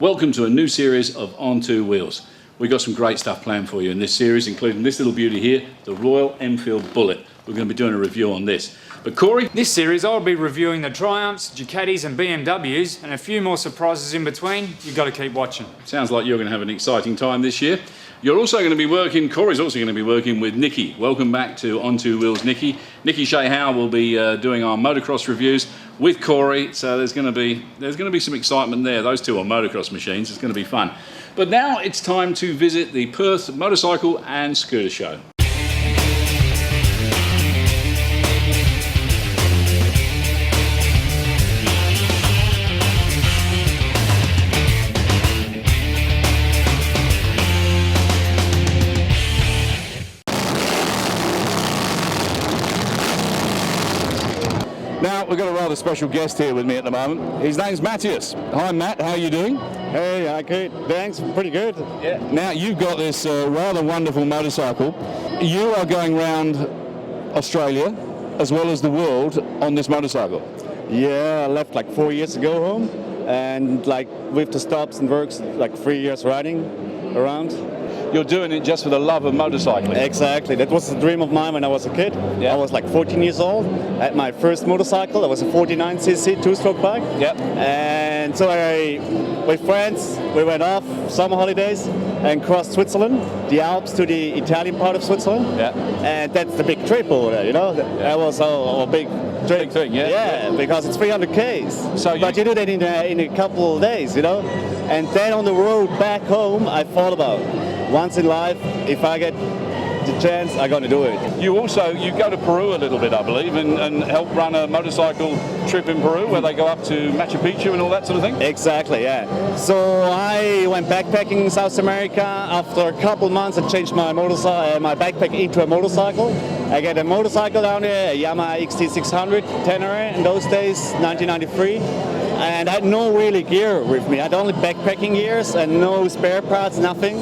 Welcome to a new series of On Two Wheels. We've got some great stuff planned for you in this series, including this little beauty here, the Royal Enfield Bullet. We're going to be doing a review on this. But Corey? This series I'll be reviewing the Triumphs, Ducatis and BMWs and a few more surprises in between. You've got to keep watching. Sounds like you're going to have an exciting time this year. You're also going to be working, Corey's also going to be working with Nikki. Welcome back to On Two Wheels, Nikki. Nikki Shea-Howe will be doing our motocross reviews with Corey, so there's going to be some excitement there. Those two are motocross machines. It's going to be fun. But now it's time to visit the Perth Motorcycle and Scooter Show. Now, we've got a rather special guest here with me at the moment. His name's Matthias. Hi, Matt. How are you doing? Hey, okay. Thanks. Pretty good. Yeah. Now, you've got this rather wonderful motorcycle. You are going around Australia as well as the world on this motorcycle. Yeah, I left like 4 years ago home, and like with the stops and works, like 3 years riding around. You're doing it just for the love of motorcycling. Exactly. That was the dream of mine when I was a kid. Yeah. I was like 14 years old. I had my first motorcycle. It was a 49cc two-stroke bike. Yep. And so with friends, we went off summer holidays and crossed Switzerland, the Alps to the Italian part of Switzerland. Yeah. And that's the big trip over there, you know? That was our big trip. Big thing, yeah. Yeah, because it's 300 Ks. But you do that in a couple of days, you know? And then on the road back home, I thought about, once in life, if I get the chance, I'm going to do it. You go to Peru a little bit, I believe, and help run a motorcycle trip in Peru where they go up to Machu Picchu and all that sort of thing? Exactly, yeah. So I went backpacking in South America. After a couple months, I changed my backpack into a motorcycle. I got a motorcycle down there, a Yamaha XT600 Tenere in those days, 1993. And I had no really gear with me. I had only backpacking gears and no spare parts, nothing.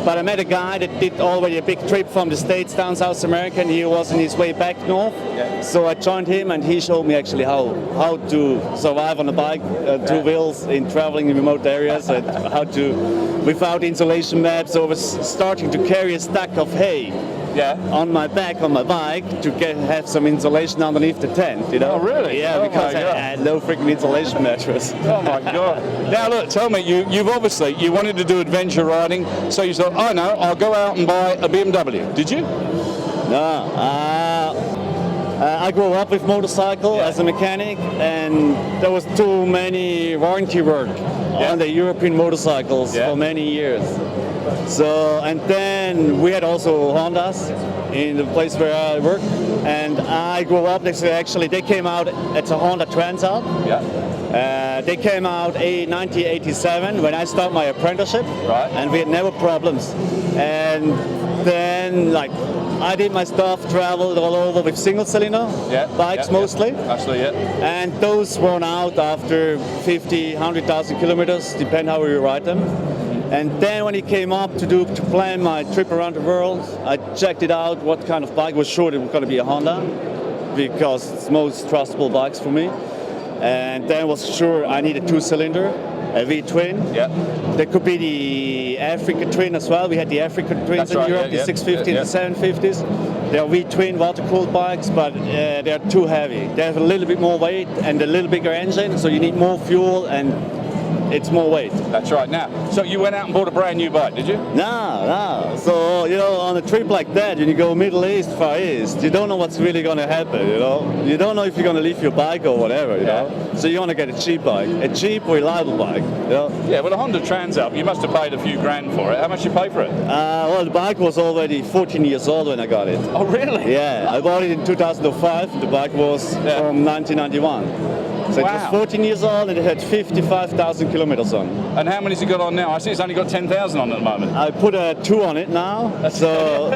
But I met a guy that did already a big trip from the States down South America, and he was on his way back north. Yeah. So I joined him, and he showed me actually how to survive on a bike, two wheels, in traveling in remote areas, and how to, without insulation maps. So I was starting to carry a stack of hay. Yeah. On my back, on my bike, to have some insulation underneath the tent, you know? Oh, really? Yeah, because I had no freaking insulation mattress. Oh, my God. Now, look, tell me, you wanted to do adventure riding, so you thought, oh, no, I'll go out and buy a BMW. Did you? No. I grew up with motorcycle as a mechanic, and there was too many warranty work on the European motorcycles for many years. So, and then we had also Hondas in the place where I work, and I grew up next to, actually they came out, it's a Honda Transalp. Yeah. They came out in 1987 when I started my apprenticeship, right? And we had never problems. And then like I did my stuff, traveled all over with single-cylinder bikes mostly. Actually, and those worn out after 50, 100,000 kilometers, depend how you ride them. And then when it came up to plan my trip around the world, I checked it out, what kind of bike. Was sure it was going to be a Honda, because it's most trustable bikes for me. And then was sure I need a two-cylinder, a V-twin. Yeah. There could be the Africa twin as well. We had the Africa twins in Europe, the 650s, the 750s. They are V-twin water-cooled bikes, but they're too heavy. They have a little bit more weight and a little bigger engine, so you need more fuel and it's more weight. That's right. Now, so you went out and bought a brand new bike, did you? No. So, you know, on a trip like that, when you go Middle East, Far East, you don't know what's really going to happen, you know? You don't know if you're going to leave your bike or whatever, you know? So you want to get a cheap bike, a cheap, reliable bike, you know? Yeah, well, a Honda Transalp, you must have paid a few grand for it. How much did you pay for it? Well, the bike was already 14 years old when I got it. Oh, really? Yeah, I bought it in 2005. The bike was from 1991. So it was 14 years old and it had 55,000 kilometers on. And how many's it got on now? I see it's only got 10,000 on at the moment. I put a 2 on it now, so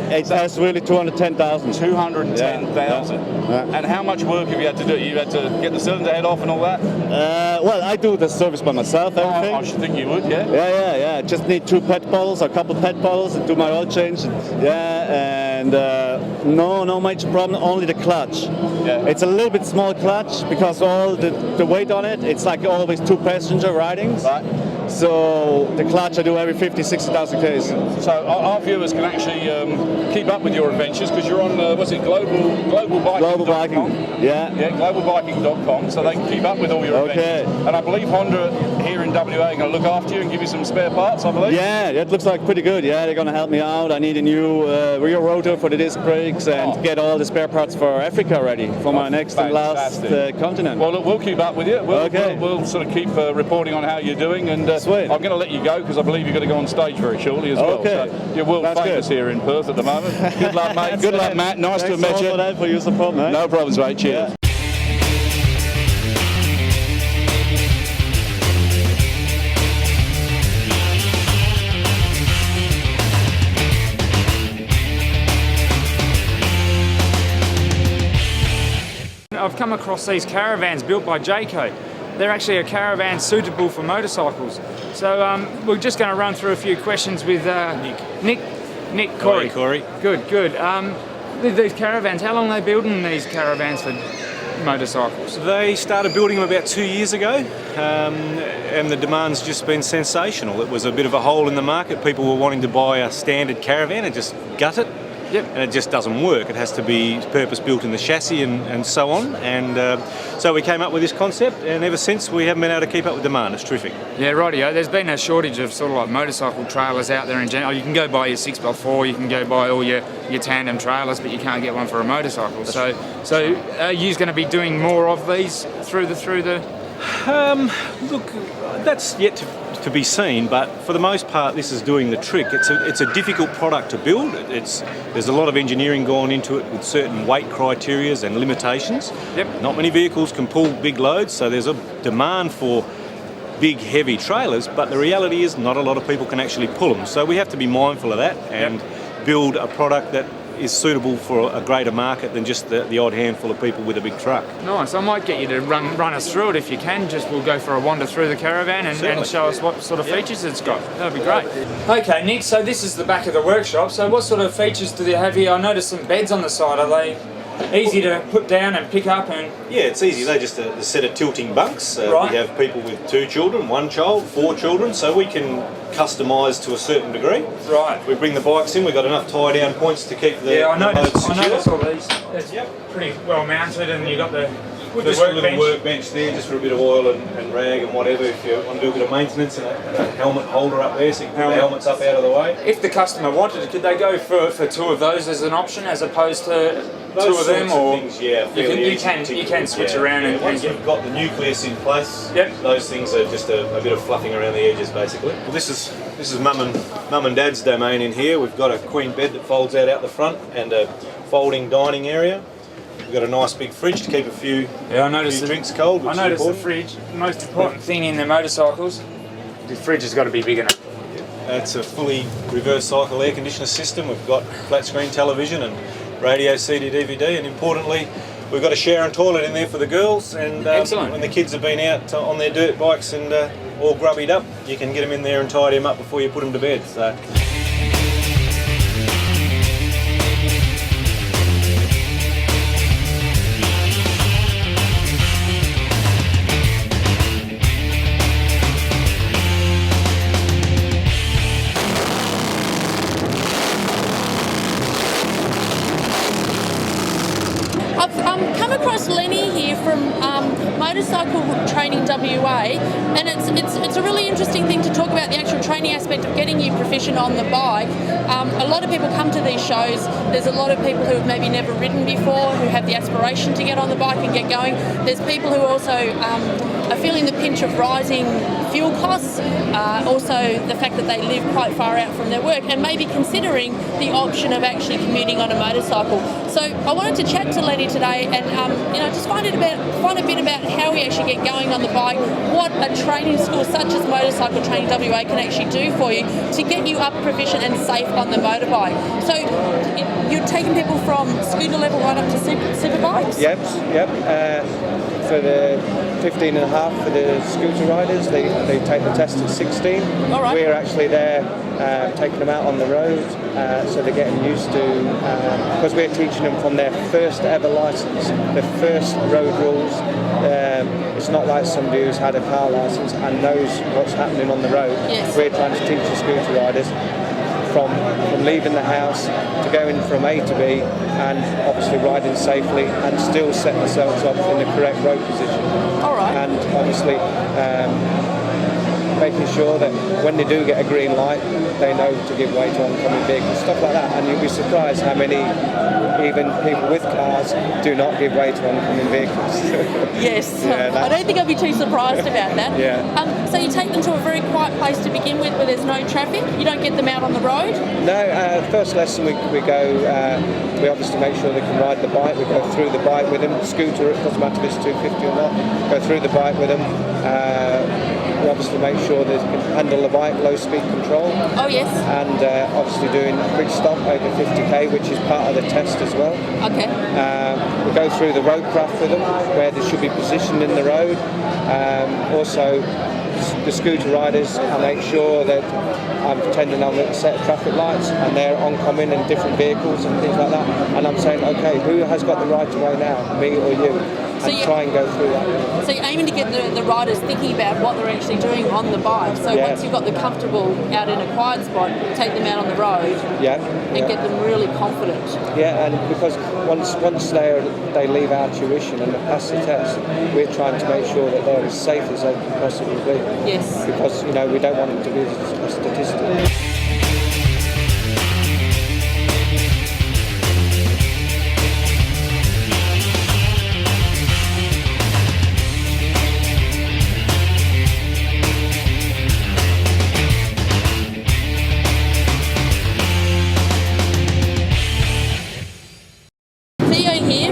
it has really 210,000. 210,000. Yeah. And how much work have you had to do? You had to get the cylinder head off and all that? Well, I do the service by myself, everything. I should think you would, yeah? Yeah. Just need 2 pet bottles, a couple pet bottles, and do my oil change. And no major problem, only the clutch. Yeah. It's a little bit small clutch because all the weight on it, it's like always 2 passenger ridings. Right. So the clutch I do every 50, 60,000 Ks. So our viewers can actually keep up with your adventures because you're on, what's it, globalbiking.com? Global biking, yeah. Yeah, globalbiking.com, so they can keep up with all your adventures. And I believe Honda here in WA are going to look after you and give you some spare parts, I believe? Yeah, it looks like pretty good. Yeah, they're going to help me out. I need a new rear rotor for the disc brakes and get all the spare parts for Africa ready for my next and last continent. Well, look, we'll keep up with you. We'll sort of keep reporting on how you're doing, and Sweet. I'm going to let you go because I believe you're going to go on stage very shortly as well. Okay. So you're world famous here in Perth at the moment. Good luck, mate. Good luck, Matt. Nice to have met you. Thanks for your support, mate. No problems, mate. Cheers. Yeah. I've come across these caravans built by Jayco. They're actually a caravan suitable for motorcycles. So we're just going to run through a few questions with Nick, Corey. Hi, Corey. Good. These caravans, how long are they building these caravans for motorcycles? They started building them about 2 years ago, and the demand's just been sensational. It was a bit of a hole in the market. People were wanting to buy a standard caravan and just gut it. Yep. And it just doesn't work. It has to be purpose-built in the chassis and so on. And so we came up with this concept, and ever since we haven't been able to keep up with demand. It's terrific. Yeah, rightio. There's been a shortage of sort of like motorcycle trailers out there in general. You can go buy your 6x4, you can go buy all your tandem trailers, but you can't get one for a motorcycle. So are you going to be doing more of these through the? Look, that's yet to be seen, but for the most part this is doing the trick. It's a difficult product to build. There's a lot of engineering gone into it with certain weight criterias and limitations. Yep. Not many vehicles can pull big loads, so there's a demand for big heavy trailers, but the reality is not a lot of people can actually pull them. So we have to be mindful of that and build a product that is suitable for a greater market than just the odd handful of people with a big truck. Nice. I might get you to run us through it if you can. We'll go for a wander through the caravan and show us what sort of features it's got. That'd be great. Okay, Nick, so this is the back of the workshop. So what sort of features do they have here? I noticed some beds on the side. Are they easy to put down and pick up? And yeah, it's easy. They're just a set of tilting bunks. Right. We have people with 2 children, 1 child, 4 children, so we can customise to a certain degree. Right. We bring the bikes in, we've got enough tie down points to keep the I noticed secure. all these. It's pretty well mounted, and you've got the Just a little workbench there, just for a bit of oil and rag and whatever, if you want to do a bit of maintenance, and a helmet holder up there so you can put the helmets up out of the way. If the customer wanted it, could they go for 2 of those as an option as opposed to Those 2 of them? Or things, yeah, you can switch around and once you've got the nucleus in place, Yep. those things are just a bit of fluffing around the edges basically. Well, this is mum and dad's domain in here. We've got a queen bed that folds out the front and a folding dining area. We've got a nice big fridge to keep a few drinks cold. I noticed the fridge. The most important thing in the motorcycles, the fridge has got to be big enough. It's a fully reverse cycle air conditioner system. We've got flat screen television and radio, CD, DVD, and importantly, we've got a shower and toilet in there for the girls. And when the kids have been out on their dirt bikes and all grubbied up, you can get them in there and tidy them up before you put them to bed. So. I've come across Lenny here from Motorcycle Training WA, and it's a really interesting thing to talk about the actual training aspect of getting you proficient on the bike. A lot of people come to these shows. There's a lot of people who have maybe never ridden before, who have the aspiration to get on the bike and get going. There's people who also are feeling the pinch of rising fuel costs, also the fact that they live quite far out from their work, and maybe considering the option of actually commuting on a motorcycle. So I wanted to chat to Lenny today and just find a bit about how we actually get going on the bike, what a training school such as Motorcycle Training WA can actually do for you to get you up proficient and safe on the motorbike. So you're taking people from scooter level right up to super bikes? Yep. for the 15 and a half for the scooter riders. They take the test at 16. All right. We're actually there taking them out on the road, so they're getting used to, because we're teaching them from their first ever licence, their first road rules. It's not like somebody who's had a car licence and knows what's happening on the road. Yes. We're trying to teach the scooter riders from leaving the house to going from A to B and obviously riding safely and still set themselves up in the correct road position. All right. And obviously making sure that when they do get a green light, they know to give way to oncoming vehicles, stuff like that. And you'll be surprised how many even people with cars do not give way to oncoming vehicles. Yes, Yeah, I don't think I'd be too surprised about that. Yeah. So you take them to a very quiet place to begin with where there's no traffic? You don't get them out on the road? No, first lesson we go, we obviously make sure they can ride the bike. We go through the bike with them. Scooter, it doesn't matter if it's 250 or not. Go through the bike with them. We obviously make sure they can handle the bike, low speed control. Oh yes. And obviously doing a quick stop over 50k, which is part of the test as well. Okay. We go through the roadcraft with them, where they should be positioned in the road. Also, the scooter riders, I make sure that I'm pretending I'm at a set of traffic lights and they're oncoming in different vehicles and things like that. And I'm saying, okay, who has got the right of way now, me or you? So And try and go through that. So you're aiming to get the riders thinking about what they're actually doing on the bike. So Yeah. once you've got them comfortable out in a quiet spot, take them out on the road Yeah. and get them really confident. Yeah, and because once they leave our tuition and they pass the test, we're trying to make sure that they're as safe as they can possibly be. Yes. Because we don't want them to be a statistic.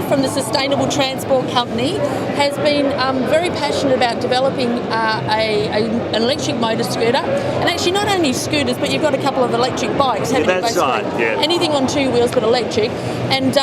From the Sustainable Transport Company has been very passionate about developing an electric motor scooter, and actually not only scooters, but you've got a couple of electric bikes. Yeah, that's right, yeah. Anything on two wheels but electric, and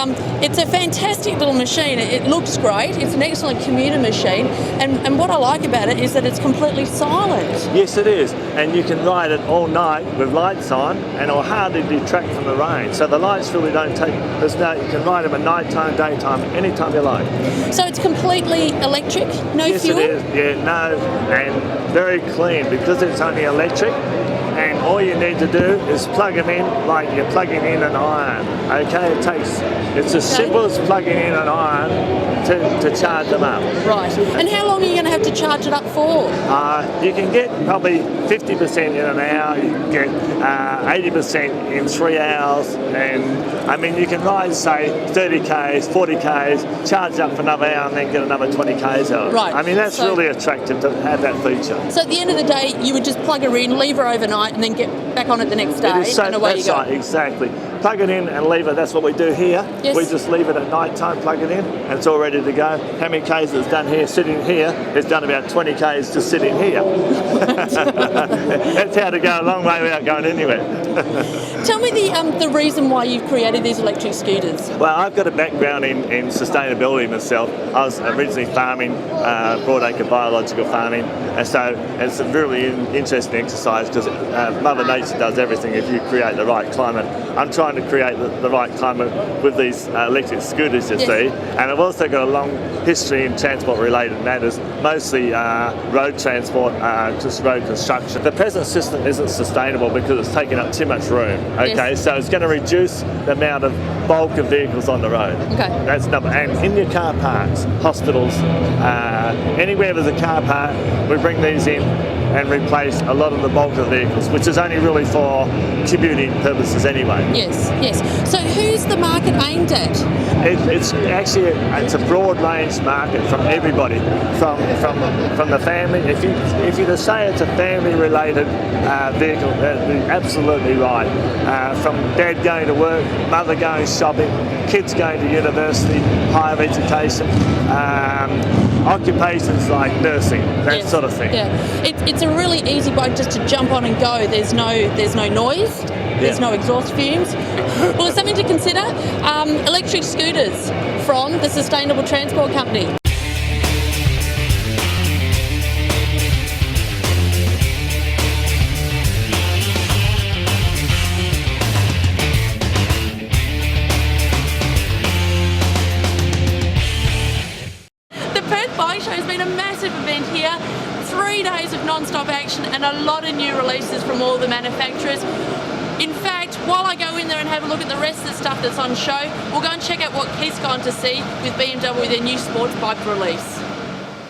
it's a fantastic little machine. It looks great. It's an excellent commuter machine, and what I like about it is that it's completely silent. Yes, it is, and you can ride it all night with lights on, and it'll hardly detract from the rain. So the lights really don't take. You can ride them at night time, daytime, anytime you like. So it's completely electric, no yes, fuel? Yes, it is. Yeah, no, and very clean because it's only electric. And all you need to do is plug them in like you're plugging in an iron. Okay, it's as simple as plugging in an iron to charge them up. Right. And how long are you going to have to charge it up for? You can get probably 50% in an hour. You can get 80% in 3 hours, and I mean you can ride say 30 k's, 40 k's, charge up for another hour, and then get another 20 k's out. Right. I mean that's really attractive to have that feature. So at the end of the day, you would just plug her in, leave her overnight, and then get back on it the next day, and away you go. That's right, exactly. Plug it in and leave it. That's what we do here. Yes. We just leave it at night time, plug it in, and it's all ready to go. How many k's it's done here? Sitting here, it's done about 20 k's just sitting here. That's how to go a long way without going anywhere. Tell me the reason why you've created these electric scooters. Well, I've got a background in sustainability myself. I was originally farming, broadacre biological farming, and so it's a really interesting exercise because Mother Nature does everything if you create the right climate. I'm trying to create the right climate with these electric scooters, you see, and I've also got a long history in transport-related matters, mostly road transport, just road construction. The present system isn't sustainable because it's taking up too much room. Okay, so it's going to reduce the amount of bulk of vehicles on the road. Okay, that's number. And in your car parks, hospitals, anywhere there's a car park, we bring these in and replace a lot of the bulk of vehicles, which is only really for commuting purposes anyway. Yes, yes. So who's the market aimed at? It's actually it's a broad range market from everybody, from the family. If you just say it's a family related vehicle, that'd be absolutely right. From dad going to work, mother going shopping, kids going to university, higher education. Occupations like nursing, that sort of thing. Yeah, it's a really easy bike just to jump on and go. There's no noise. There's no exhaust fumes. Well, it's something to consider. Electric scooters from the Sustainable Transport Company. show has been a massive event here. 3 days of non-stop action and a lot of new releases from all the manufacturers. In fact, while I go in there and have a look at the rest of the stuff that's on show, we'll go and check out what Keith's gone to see with BMW, their new sports bike release.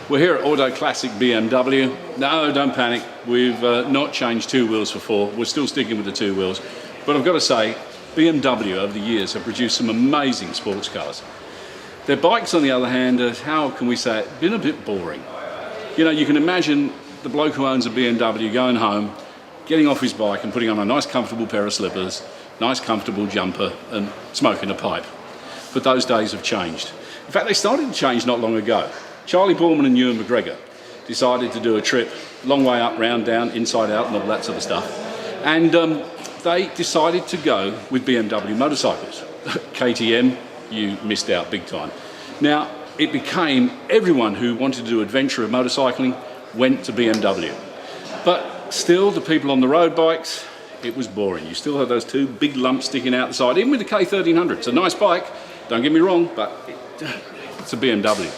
We're here at Auto Classic BMW. No, don't panic. We've not changed 2 wheels for 4. We're still sticking with the 2 wheels. But I've got to say, BMW over the years have produced some amazing sports cars. Their bikes, on the other hand, are, how can we say it, been a bit boring. You know, you can imagine the bloke who owns a BMW going home, getting off his bike and putting on a nice comfortable pair of slippers, nice comfortable jumper and smoking a pipe. But those days have changed. In fact, they started to change not long ago. Charlie Borman and Ewan McGregor decided to do a trip, long way up, round, down, inside out and all that sort of stuff. And they decided to go with BMW motorcycles. KTM, you missed out big time. Now, it became everyone who wanted to do adventure of motorcycling went to BMW. But still, the people on the road bikes, it was boring. You still have those 2 big lumps sticking out the side, even with the K1300. It's a nice bike, don't get me wrong, but it's a BMW.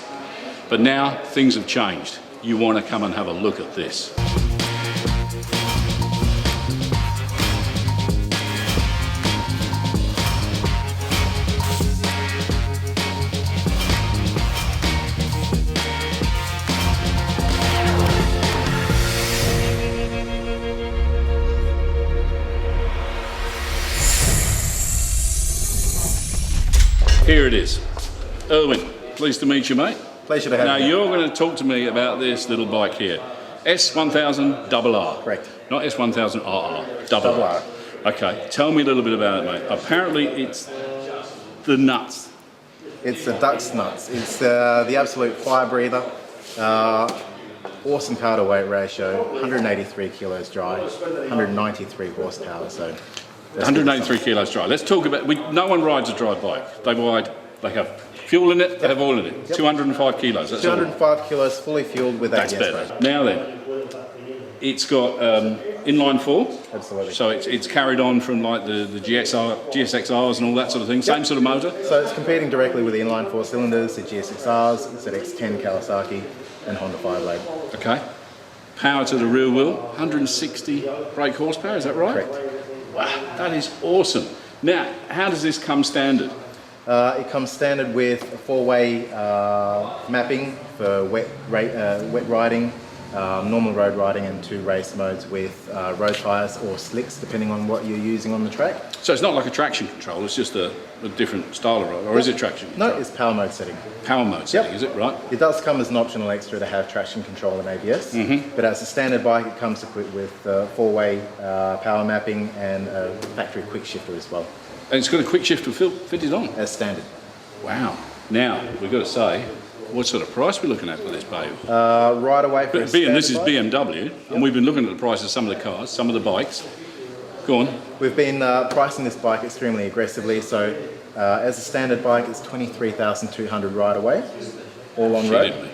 But now things have changed. You want to come and have a look at this. Here it is. Erwin, pleased to meet you, mate. Pleasure to have you. Now, you're going to talk to me about this little bike here. S1000RR. Correct. Not S1000RR, double R. Okay, tell me a little bit about it, mate. Apparently, it's the nuts. It's the duck's nuts. It's the absolute fire breather. Awesome power to weight ratio. 183 kilos dry, 193 horsepower. So 183 kilos dry. Let's talk about. No one rides a dry bike. They have fuel in it. They have oil in it. Yep. 205 kilos. That's 205 kilos, fully fueled with that's ABS better. brake. Now then, it's got inline 4. Absolutely. So it's carried on from like the GSXRs and all that sort of thing. Yep. Same sort of motor. So it's competing directly with the inline 4 cylinders, the GSXRs, ZX10 Kawasaki, and Honda Fireblade. Okay. Power to the rear wheel, 160 brake horsepower. Is that right? Correct. Wow, that is awesome. Now, how does this come standard? It comes standard with a 4-way mapping for wet riding, normal road riding, and 2 race modes with road tyres or slicks, depending on what you're using on the track. So it's not like a traction control, it's just a different style of ride, or is it traction control? No, it's power mode setting. Power mode setting, is it, right? It does come as an optional extra to have traction control and ABS, but as a standard bike, it comes equipped with 4-way power mapping and a factory quick shifter as well. And it's got a quick shifter fitted on? As standard. Wow. Now, we've got to say, what sort of price we're looking at for this baby? Right away for being this is BMW, and we've been looking at the price of some of the cars, some of the bikes. Go on. We've been pricing this bike extremely aggressively, so as a standard bike, it's 23,200 right away, all on road.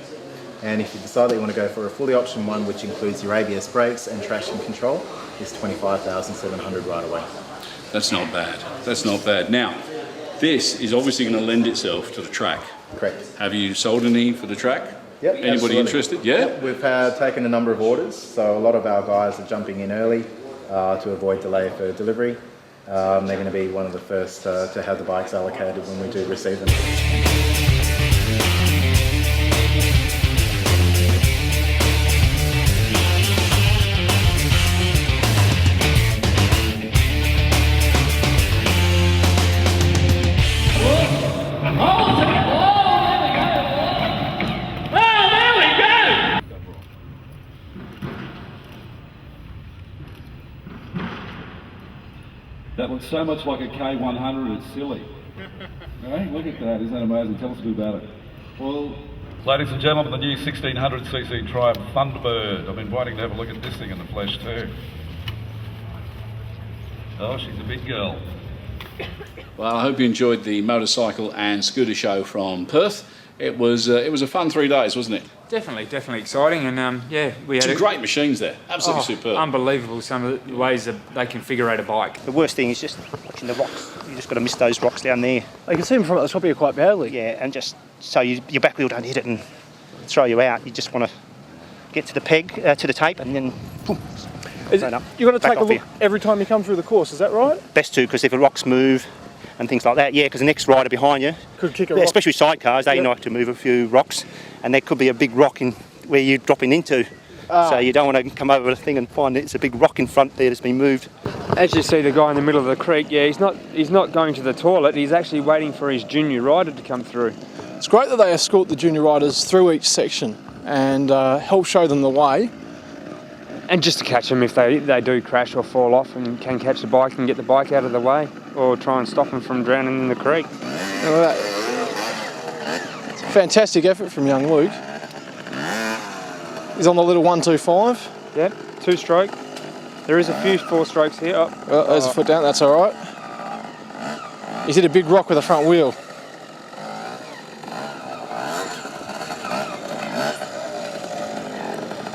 And if you decide that you want to go for a fully optioned one, which includes your ABS brakes and traction control, it's 25,700 right away. That's not bad. That's not bad. Now, this is obviously going to lend itself to the track. Correct. Have you sold any for the track? Yep. Anybody absolutely. interested? Yeah? Yep. We've taken a number of orders, so a lot of our guys are jumping in early to avoid delay for delivery. They're going to be one of the first to have the bikes allocated when we do receive them. That looks so much like a K100, it's silly. Hey, look at that, isn't that amazing? Tell us a bit about it. Well, ladies and gentlemen, the new 1600cc Triumph Thunderbird. I've been waiting to have a look at this thing in the flesh too. Oh, she's a big girl. Well, I hope you enjoyed the motorcycle and scooter show from Perth. It was a fun 3 days, wasn't it? Definitely exciting, and yeah, we had some great machines there. Absolutely superb. Unbelievable, some of the ways that they configure a bike. The worst thing is just watching the rocks. You just got to miss those rocks down there. You can see them from the top here quite badly. Yeah, and just so your back wheel don't hit it and throw you out. You just want to get to the peg, to the tape, and then boom, You've got to take a look every time you come through the course, is that right? Best to, because if the rocks move and things like that, yeah, because the next rider behind you, could kick a rock. Especially sidecars, they like to move a few rocks, and there could be a big rock in where you're dropping into. So you don't want to come over the thing and find it's a big rock in front there that's been moved. As you see the guy in the middle of the creek, yeah, he's not going to the toilet, he's actually waiting for his junior rider to come through. It's great that they escort the junior riders through each section and help show them the way. And just to catch them if they do crash or fall off, and can catch the bike and get the bike out of the way, or try and stop them from drowning in the creek. It's a fantastic effort from young Luke. He's on the little 125. Yep, 2-stroke. There is a few 4-strokes here. There's a foot down, that's all right. He's hit a big rock with the front wheel.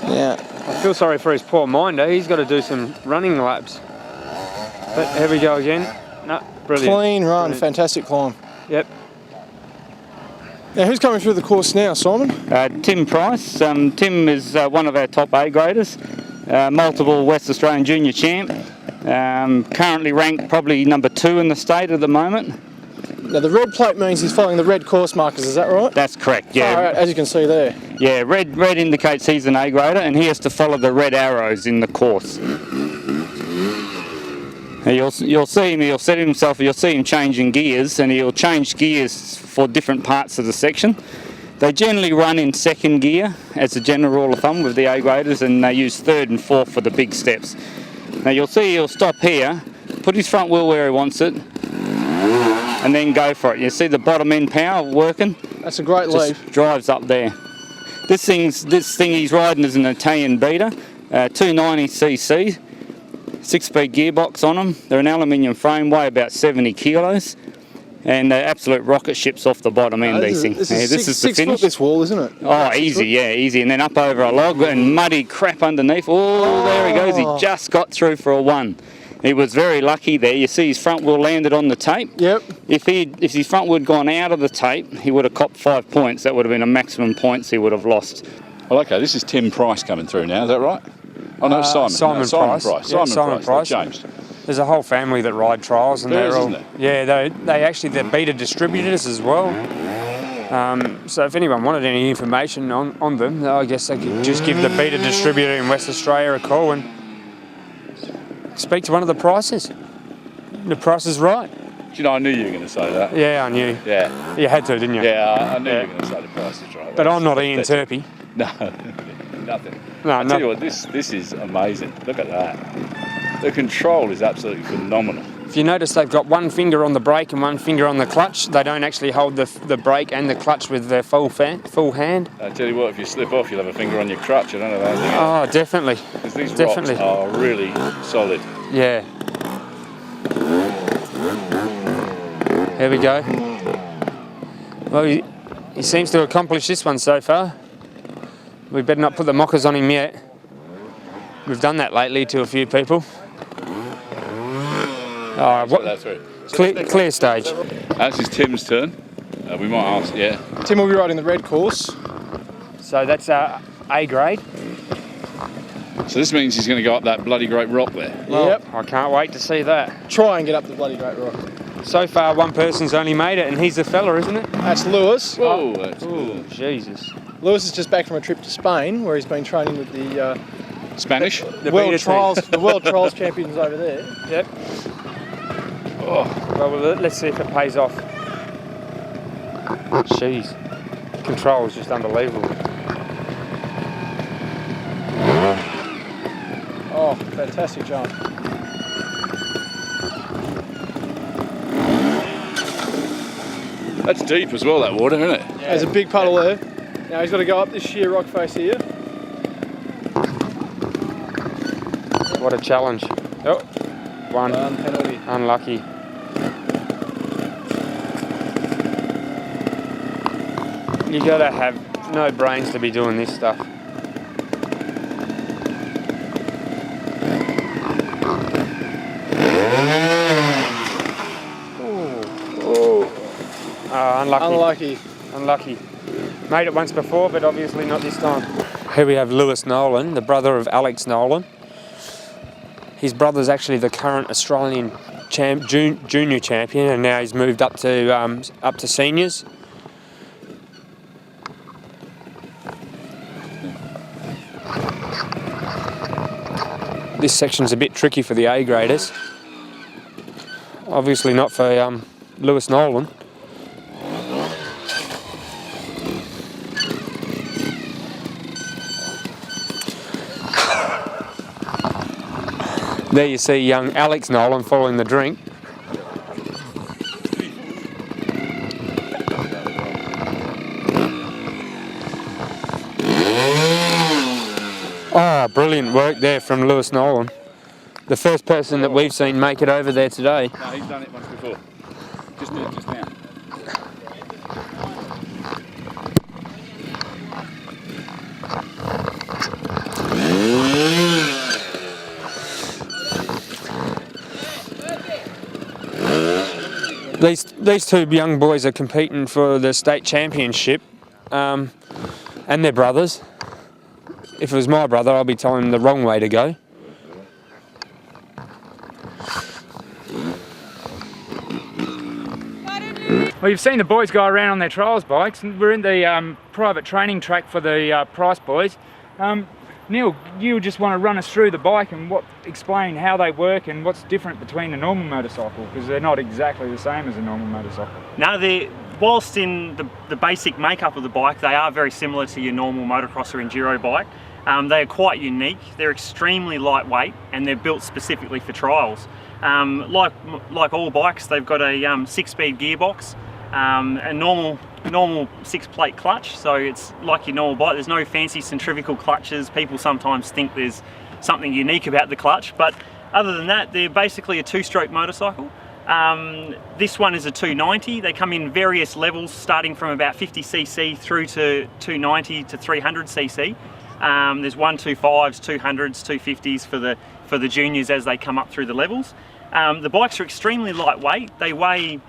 Yeah. I feel sorry for his poor minder. He's got to do some running laps. But here we go again. No, brilliant. Clean run, brilliant. Fantastic climb. Yep. Now, who's coming through the course now, Simon? Tim Price. Tim is one of our top A graders, multiple West Australian junior champ, currently ranked probably number 2 in the state at the moment. Now the red plate means he's following the red course markers, is that right? That's correct, yeah. Right, as you can see there. Yeah, red indicates he's an A grader, and he has to follow the red arrows in the course. Now you'll see him, he'll set himself, you'll see him changing gears, and he'll change gears for different parts of the section. They generally run in 2nd gear as a general rule of thumb with the A graders, and they use 3rd and 4th for the big steps. Now you'll see he'll stop here, put his front wheel where he wants it, and then go for it. You see the bottom end power working? That's a great leap. Drives up there. This thing he's riding is an Italian beater, 290cc, 6-speed gearbox on them. They're an aluminium frame, weigh about 70 kilos, and they're absolute rocket ships off the bottom end. These things. This is the finish. This wall, isn't it? Oh, easy, yeah, easy. And then up over a log and muddy crap underneath. Oh, there he goes. He just got through for a 1. He was very lucky there. You see his front wheel landed on the tape. Yep. If his front wheel had gone out of the tape, he would have copped 5 points. That would have been a maximum points he would have lost. Well, okay, this is Tim Price coming through now, is that right? Oh no, Simon. Simon Price. Yeah, Simon Price. Changed. There's a whole family that ride trials, and they're all, isn't yeah, they're beta distributors as well. So if anyone wanted any information on them, I guess they could just give the beta distributor in West Australia a call and speak to one of the Prices. The price is right. Do you know, I knew you were going to say that. Yeah, I knew. Yeah. You had to, didn't you? Yeah, I knew you were going to say the price is right. But I'm not Ian Turpie. No, nothing. No, I tell you what, this is amazing. Look at that. The control is absolutely phenomenal. If you notice, they've got one finger on the brake and one finger on the clutch. They don't actually hold the brake and the clutch with their full hand. I tell you what, if you slip off, you'll have a finger on your crutch. I don't know about that. Oh, definitely. Because these rocks are really solid. Yeah. Here we go. Well, he seems to accomplish this one so far. We better not put the mockers on him yet. We've done that lately to a few people. Clear stage. This is Tim's turn. We might ask, yeah. Tim will be riding the red course. So that's A grade. So this means he's going to go up that bloody great rock there. Well, yep. I can't wait to see that. Try and get up the bloody great rock. So far, one person's only made it, and he's the fella, isn't it? That's Lewis. Whoa, that's cool. Jesus. Lewis is just back from a trip to Spain, where he's been training with the Spanish? The World Trials, the World Trials champions over there. Yep. Oh. Well, let's see if it pays off. Jeez. Control is just unbelievable. Oh, fantastic jump. That's deep as well, that water, isn't it? Yeah. There's a big puddle there. Now he's got to go up this sheer rock face here. What a challenge. Oh, one penalty. Unlucky. You gotta have no brains to be doing this stuff. Unlucky. Unlucky. unlucky. Made it once before, but obviously not this time. Here we have Lewis Nolan, the brother of Alex Nolan. His brother's actually the current Australian junior champion, and now he's moved up to seniors. This section's a bit tricky for the A graders. Obviously not for Lewis Nolan. There you see young Alex Nolan following the drink. Ah, brilliant work there from Lewis Nolan. The first person that we've seen make it over there today. No, he's done it once before. Just now. These two young boys are competing for the state championship, and they're brothers. If it was my brother, I'd be telling him the wrong way to go. Well, you've seen the boys go around on their trials bikes, and we're in the private training track for the Price boys. Neil, you just want to run us through the bike and explain how they work and what's different between a normal motorcycle, because they're not exactly the same as a normal motorcycle. No, whilst in the basic makeup of the bike, they are very similar to your normal motocross or enduro bike. They are quite unique. They're extremely lightweight, and they're built specifically for trials. Like all bikes, they've got a 6-speed gearbox, a normal 6-plate clutch, so it's like your normal bike. There's no fancy centrifugal clutches. People sometimes think there's something unique about the clutch, but other than that, they're basically a 2-stroke motorcycle. This one is a 290. They come in various levels, starting from about 50cc through to 290 to 300cc. There's 125s, 200s, 250s for the juniors as they come up through the levels. The bikes are extremely lightweight. They weigh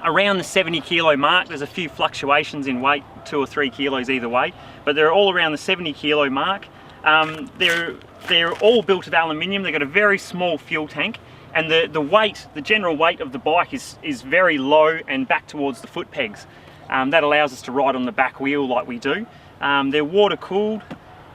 around the 70 kilo mark. There's a few fluctuations in weight, 2 or 3 kilos either way, but they're all around the 70 kilo mark. They're all built of aluminium. They've got a very small fuel tank, and the general weight of the bike is very low and back towards the foot pegs. That allows us to ride on the back wheel like we do. They're water cooled.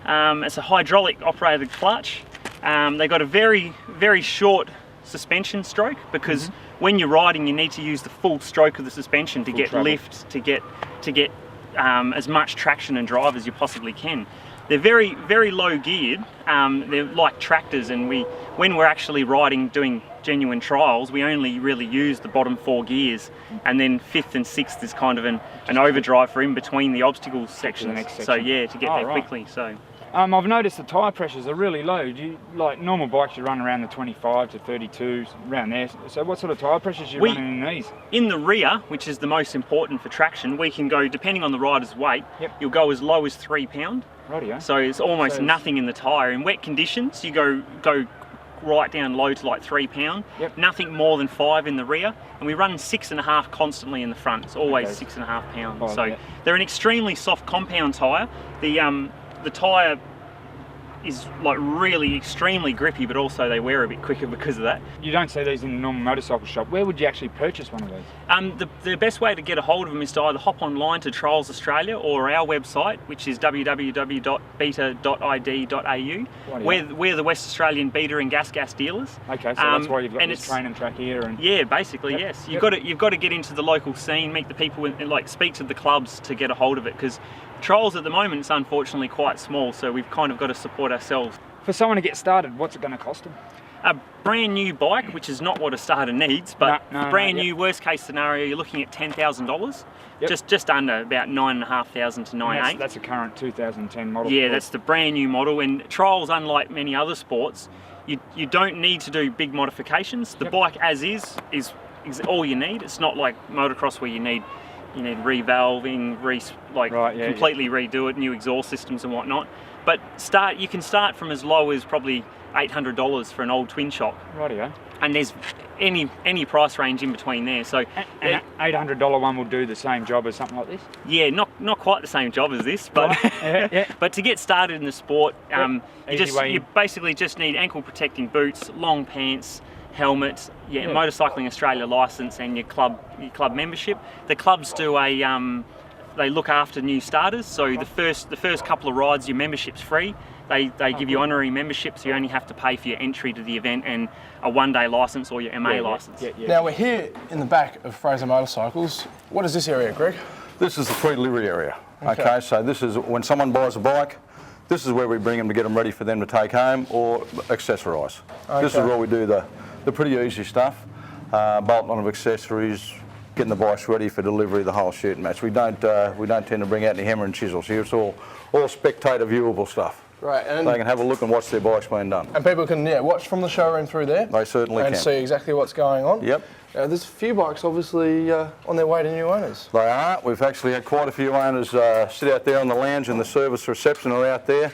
It's a hydraulic operated clutch. They've got a very, very short suspension stroke, because when you're riding, you need to use the full stroke of the suspension to get lift, to get as much traction and drive as you possibly can. They're very, very low geared. They're like tractors, and when we're actually riding, doing genuine trials, we only really use the bottom 4 gears, and then 5th and 6th is kind of an overdrive for in between the obstacles sections. So yeah, to get there quickly. So. I've noticed the tyre pressures are really low. Like normal bikes, you run around the 25 to 32, around there. So what sort of tyre pressures are you running in these? In the rear, which is the most important for traction, we can go, depending on the rider's weight, you'll go as low as 3 pound. Rightio. So it's almost nothing in the tyre. In wet conditions, you go right down low to like 3 pound. Nothing more than 5 in the rear, and we run 6.5 constantly in the front. It's always 6.5 pounds. So they're an extremely soft compound tyre. The tyre is like really extremely grippy, but also they wear a bit quicker because of that. You don't see these in a normal motorcycle shop. Where would you actually purchase one of these? The best way to get a hold of them is to either hop online to Trials Australia or our website, which is www.beta.id.au. We're the West Australian beta and gas dealers. Okay, so that's why you've got this training track here. And yeah, basically yes. You've got to get into the local scene, meet the people, and like speak to the clubs to get a hold of it, because trials at the moment is unfortunately quite small, so we've kind of got to support ourselves. For someone to get started, what's it going to cost them? A brand new bike, which is not what a starter needs, but brand new, worst case scenario, you're looking at $10,000. Just under about $9,500 to $9,800. That's a current 2010 model. Yeah, that's the brand new model. And trials, unlike many other sports, you don't need to do big modifications. The bike as is all you need. It's not like motocross where you need you need revalving, completely redo it, new exhaust systems and whatnot. But you can start from as low as probably $800 for an old twin shock. Rightio. And there's any price range in between there. So an $800 one will do the same job as something like this? Yeah, not quite the same job as this, but but to get started in the sport, you basically just need ankle protecting boots, long pants, helmet, Motorcycling Australia licence, and your club membership. The clubs do they look after new starters. So the first couple of rides, your membership's free. They give you honorary membership, so you only have to pay for your entry to the event and a one-day licence or your MA licence. Now we're here in the back of Fraser Motorcycles. What is this area, Greg? This is the pre-delivery area. Okay, so this is when someone buys a bike, this is where we bring them to get them ready for them to take home or accessorise. Okay. This is where we do the pretty easy stuff, bolting on of accessories, getting the bikes ready for delivery, the whole shoot match. We don't tend to bring out any hammer and chisels here. It's all spectator viewable stuff. Right, and they can have a look and watch their bikes being done. And people can watch from the showroom through there. They certainly can. And see exactly what's going on. Yep. There's a few bikes obviously on their way to new owners. They are. We've actually had quite a few owners sit out there on the lounge, and the service reception are out there.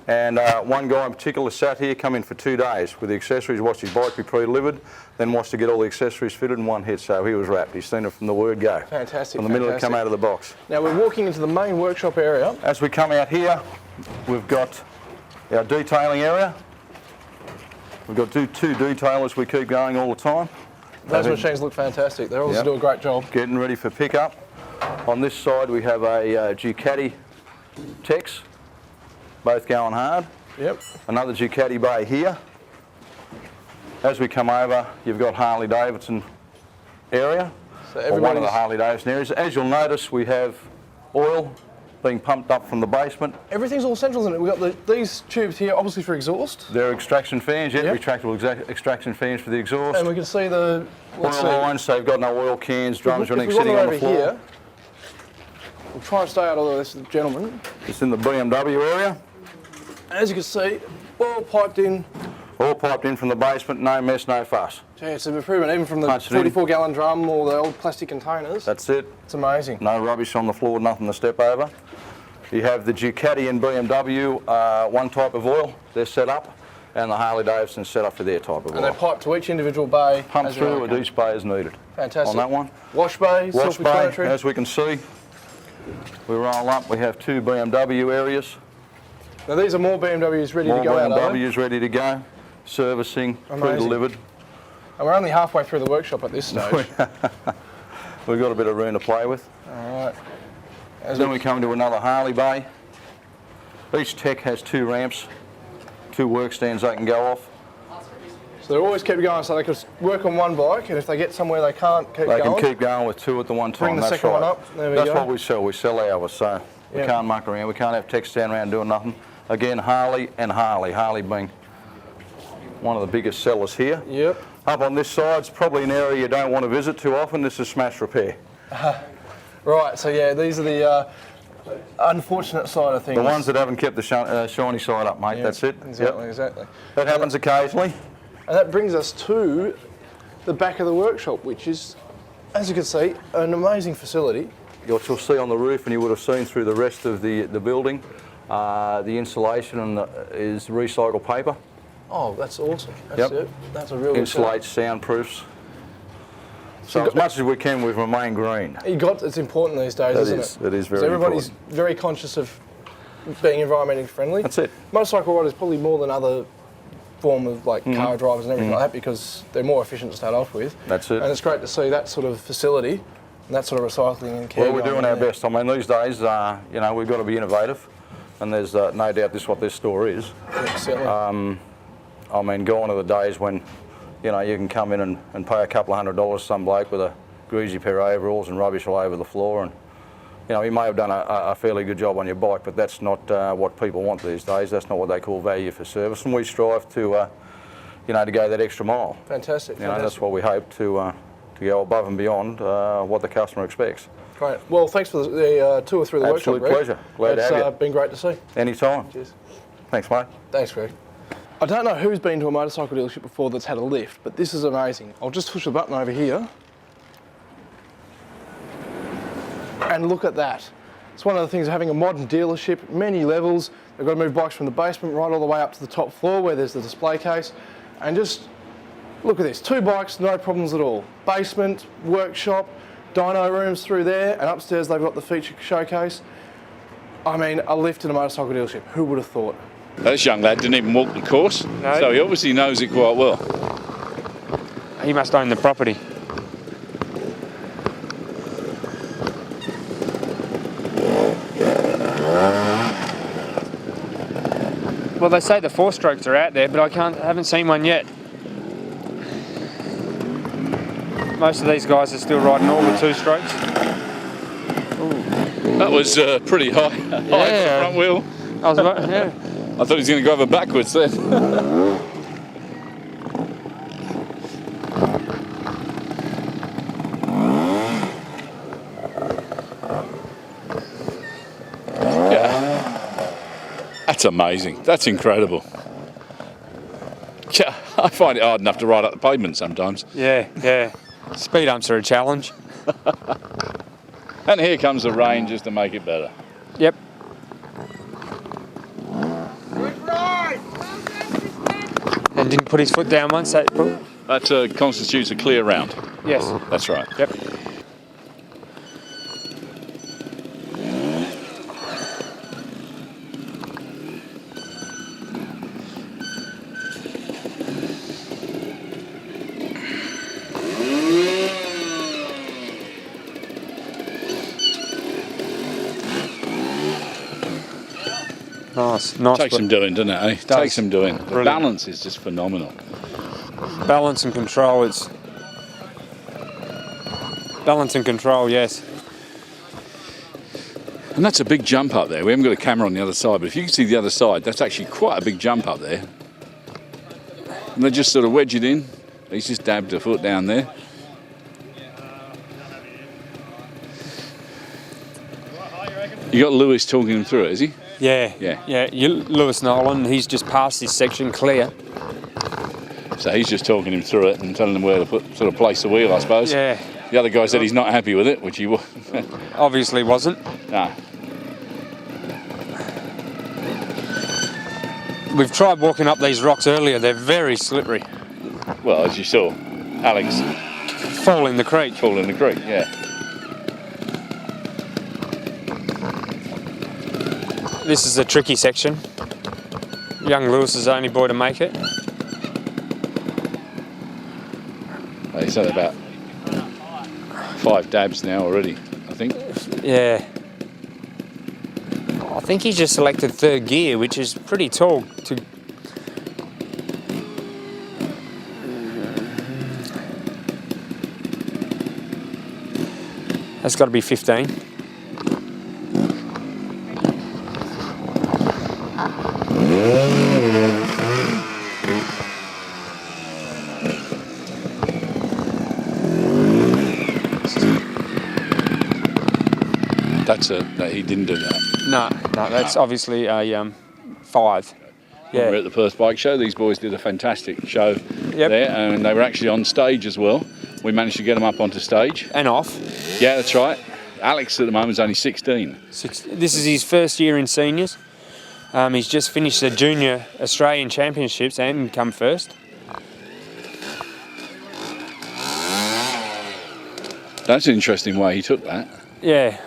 And one guy in particular sat here, come in for 2 days with the accessories, watched his bike be pre-delivered, then watched to get all the accessories fitted in one hit. So he was wrapped. He's seen it from the word go. Fantastic. From the minute it come out of the box. Now we're walking into the main workshop area. As we come out here, we've got our detailing area. We've got two detailers we keep going all the time. Those machines look fantastic. They also do a great job. Getting ready for pickup. On this side we have a Ducati Tex, both going hard. Yep. Another Ducati bay here. As we come over, you've got Harley Davidson area, or one of the Harley Davidson areas. As you'll notice, we have oil being pumped up from the basement. Everything's all central, isn't it? We've got these tubes here, obviously for exhaust. They're extraction fans, retractable extraction fans for the exhaust. And we can see the oil lines, so you've got no oil cans, drums running, sitting on the floor. Here, we'll try and stay out of this, gentlemen. It's in the BMW area. As you can see, all piped in. All piped in from the basement, no mess, no fuss. Yeah, it's an improvement, even from the 44-gallon drum or the old plastic containers. That's it. It's amazing. No rubbish on the floor, nothing to step over. You have the Ducati and BMW, one type of oil, they're set up, and the Harley Davidson set up for their type of oil. And they pipe to each individual bay. Pump through at each bay as needed. Fantastic. On that one. Wash bay, self-explanatory. As we can see, we roll up, we have 2 BMW areas. Now these are more BMWs ready to go out, More BMWs ready to go, servicing, pre-delivered. And we're only halfway through the workshop at this stage. We've got a bit of room to play with. All right. Then we come to another Harley bay. Each Tech has 2 ramps, 2 work stands they can go off. So they're always keep going, so they can work on one bike, and if they get somewhere they can't keep going. They can keep going with 2 at the one time. Bring the second one up. There we go. That's what we sell. We sell ours, so we can't muck around. We can't have Tech stand around doing nothing. Again, Harley and Harley. Harley being one of the biggest sellers here. Yep. Up on this side, it's probably an area you don't want to visit too often. This is smash repair. Right, so yeah, these are the unfortunate side of things. The ones that haven't kept the shiny side up, mate. That's it. Exactly. That happens occasionally. And that brings us to the back of the workshop, which is, as you can see, an amazing facility. What you'll see on the roof, and you would have seen through the rest of the building, the insulation is recycled paper. Oh, that's awesome. That's it. That's a real Insulates, soundproofs. So as much as we can, we've remained green. It's important these days, isn't it? It is very important. So everybody's very conscious of being environmentally friendly. That's it. Motorcycle riders probably more than other form of car drivers and everything like that, because they're more efficient to start off with. That's it. And it's great to see that sort of facility and that sort of recycling and care. Well, we're doing our best. I mean, these days, you know, we've got to be innovative, and there's no doubt this is what this store is. Yeah, certainly. I mean, gone are the days when, you know, you can come in and pay a couple of $100 to some bloke with a greasy pair of overalls and rubbish all over the floor, and you know, you may have done a fairly good job on your bike, but that's not what people want these days. That's not what they call value for service, and we strive to, you know, to go that extra mile. Fantastic. You know, that's what we hope to go above and beyond what the customer expects. Great. Well, thanks for the tour through the workshop, Greg. Absolute pleasure. Glad to have you. It's been great to see. Anytime. Cheers. Thanks, mate. Thanks, Greg. I don't know who's been to a motorcycle dealership before that's had a lift, but this is amazing. I'll just push the button over here. And look at that. It's one of the things of having a modern dealership, many levels. They've got to move bikes from the basement right all the way up to the top floor where there's the display case. And just look at this, 2 bikes, no problems at all. Basement, workshop, dyno rooms through there, and upstairs they've got the feature showcase. I mean, a lift in a motorcycle dealership, who would have thought? This young lad didn't even walk the course, No. so he obviously knows it quite well. He must own the property. Well, they say the 4-strokes are out there, but I haven't seen one yet. Most of these guys are still riding all the 2-strokes. That was pretty high, high for the front wheel. I was about, yeah. I thought he was going to go over backwards then. That's amazing. That's incredible. Yeah, I find it hard enough to ride up the pavement sometimes. Yeah, yeah. Speed humps are a challenge. And here comes the rain just to make it better. Yep. And didn't put his foot down once, that constitutes a clear round. Yes. That's right. Yep. Nice. Takes some doing, doesn't it? Eh? Takes some doing. The balance is just phenomenal. Balance and control, it's... Balance and control, yes. And that's a big jump up there. We haven't got a camera on the other side, but if you can see the other side, that's actually quite a big jump up there. And they just sort of wedge it in. He's just dabbed a foot down there. You got Lewis talking him through it, is he? Yeah. Lewis Nolan, he's just passed this section clear. So he's just talking him through it and telling him where to sort of place the wheel, I suppose. Yeah. The other guy said he's not happy with it, which he obviously wasn't. No. We've tried walking up these rocks earlier. They're very slippery. Well, as you saw, Alex fall in the creek. Fall in the creek, yeah. This is a tricky section. Young Lewis is the only boy to make it. He's had about 5 dabs now already, I think. Yeah. I think he just selected 3rd gear, which is pretty tall to... That's got to be 15. He didn't do that. No, that's obviously a 5. Yeah. We were at the Perth Bike Show. These boys did a fantastic show there, and they were actually on stage as well. We managed to get them up onto stage. And off. Yeah, that's right. Alex at the moment is only 16. This is his first year in seniors. He's just finished the Junior Australian Championships and come first. That's an interesting way he took that. Yeah.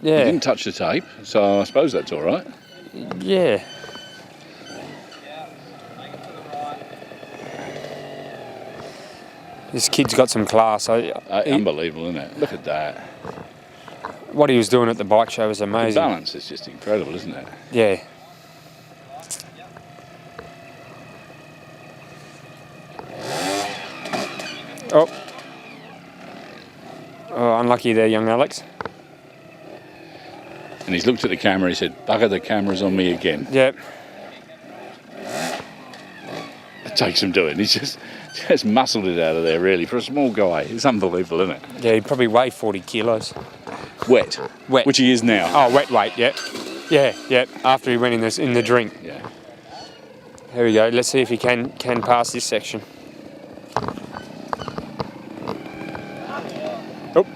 Yeah. He didn't touch the tape, so I suppose that's all right. Yeah. This kid's got some class. Unbelievable, isn't it? Look at that. What he was doing at the bike show was amazing. The balance is just incredible, isn't it? Yeah. Oh, unlucky there, young Alex. And he's looked at the camera, he said, bugger, the camera's on me again. Yep. It takes some doing. He's just muscled it out of there, really. For a small guy, it's unbelievable, isn't it? Yeah, he'd probably weigh 40 kilos. Wet. Which he is now. Oh, wet weight, yeah. Yeah, after he went in the drink. Yeah. Here we go. Let's see if he can pass this section. Oh.